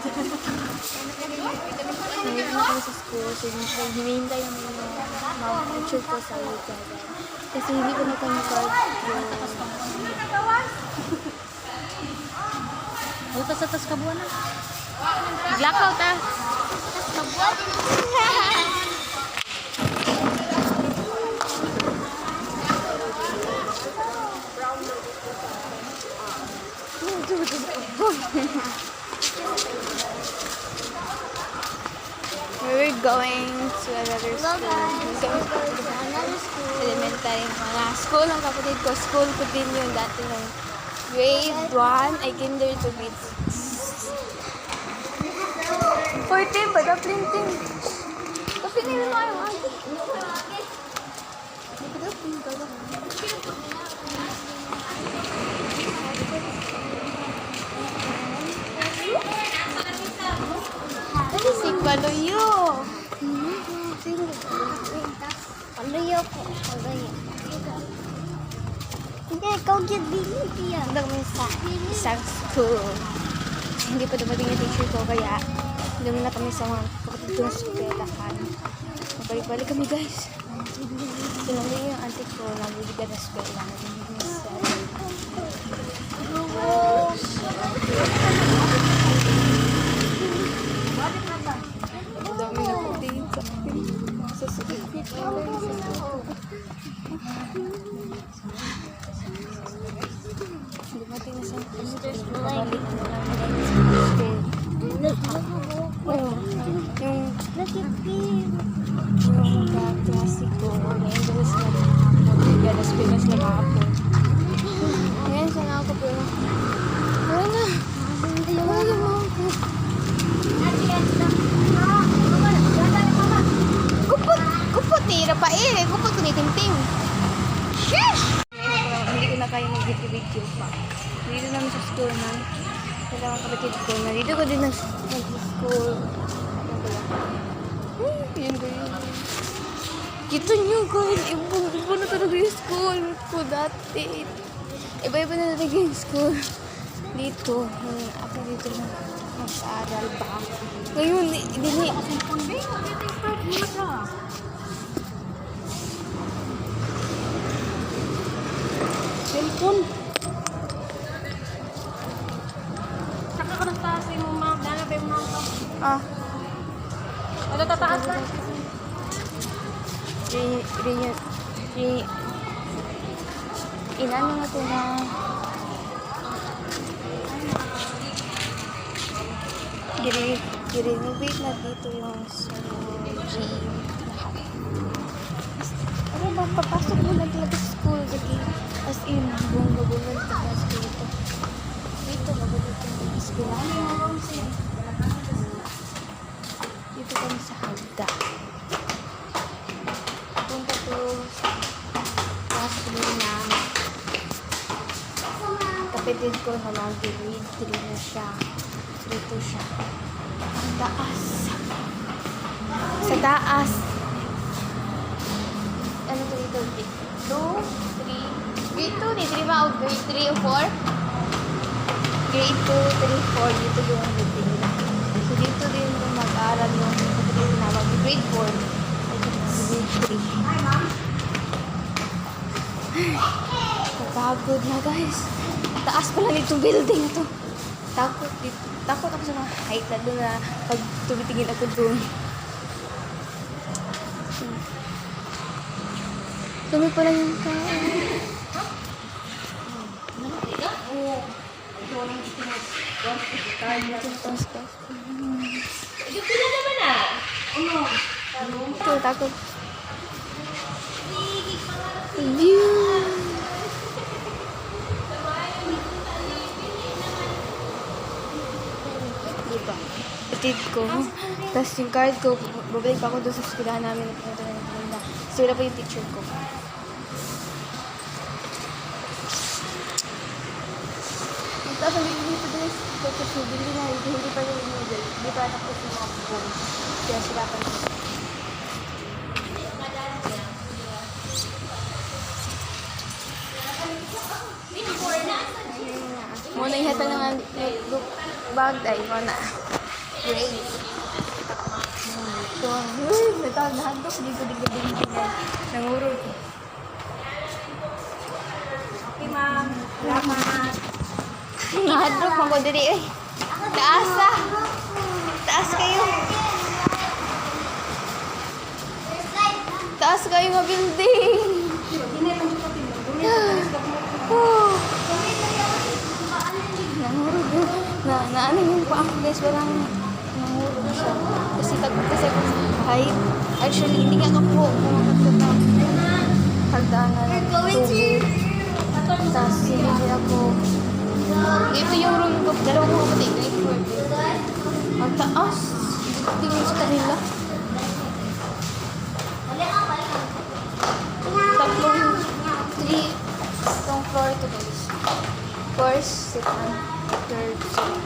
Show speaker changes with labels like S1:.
S1: Nandito na kami sa school. So, hinihintay namin yung ma-picture ko sa YouTube. Kasi hindi ko na kami card yung...
S2: Butas sa tas kabuan na. Blackout ah.
S1: Tas kabuan. We're going to another school. Elementary mga school ang kapatid ko. School ko din yun dati nung grade 1. I kinder to grade 6. 14 ba? Daplin ting. Kapinin mo kayo. Si Paluyo. Paluyo ko. Hindi, ikaw yung bilip yan. Hanggang may isang school. Hindi pa dumating yung teacher ko, kaya hindi na kami sa mga kapatid ko na spelahan. Mabalik-balik kami, guys. Sinamay yung auntie ko na bibigan na spela. Ang dami na po din sa sakit. Dumating na sa balik na namin yung klasiko na English na hapon, na Spanish na hapon. Ngayon, sana ako po wala na. Wala na ako. Gupot ni Ira pa eh. Gupot ko ni Ting-Ting. Sheesh! Hindi ko na kaya mag-video pa. Dito namin sa school na kailangan kapatid ko na dito ko din nag-school. Yan ko yun. Kita nyo guys, iba na talaga yung school ko dati. Iba-iba na talaga yung school. Dito, ako dito na mag-aaral ba? Ngayon, dili. Cellphone.
S2: Saka ka nagtaas yung mga lalabay mo mga
S1: Ah.
S2: ano tataas ka?
S1: Inano na ito na i-renovate na dito yung gym lahat. Ano ba, papasok mo na talaga sa school kasi as in, bunga-bunga na sa school ito. Dito, magulit yung school. Dito kami sa Hagda. Punta to sa classroom na kapitid ko na mag-grade 3 na siya. Dito siya. Ang taas. Sa taas. Ano to dito? 2, 3. Grade 2, di 3 ba? O grade 3 o 4? Grade 2, 3, 4. Dito yung grade nila. So dito din yung mag-aaral yung kapatid na mag-grade 4. Grade 3. Hi, ma'am. Kapagod na, guys. Taas pala nitong building na to. Takot ako sa mga height na doon na pag tumitingin ako doon. Dami pala yung tao. Ito, takot. View. Diba? Patid ko. Tapos yung card ko, babalik pa ako doon sa eskwelahan namin. So, wala pa yung teacher ko. Tapos, dito din kasi hindi na, hindi pa yung noodle. Hindi pa tapos yung mga bubong. Kaya sila pa rin. Muna yung hata ng notebook bag. Ay, muna. Brave. Ito ang, nahandok, hindi ko digabing nangurog.
S2: Okay, ma'am. Salamat.
S1: Nahandok, magwadiri eh. Taas ah. Taas kayo. Taas kayo nga building. Nangurog. Ano yung pa ako guys, walang nangurog siya. Kasi kasi ako height. Actually, hindi nga ako pumakot na hagdanan ng tubo. Tapos hindi ako. Ito yung room ko. Dalawang ko pati. Ang taas. Tingin sa kanila. Tatlong floor ito guys. First, second, third, second.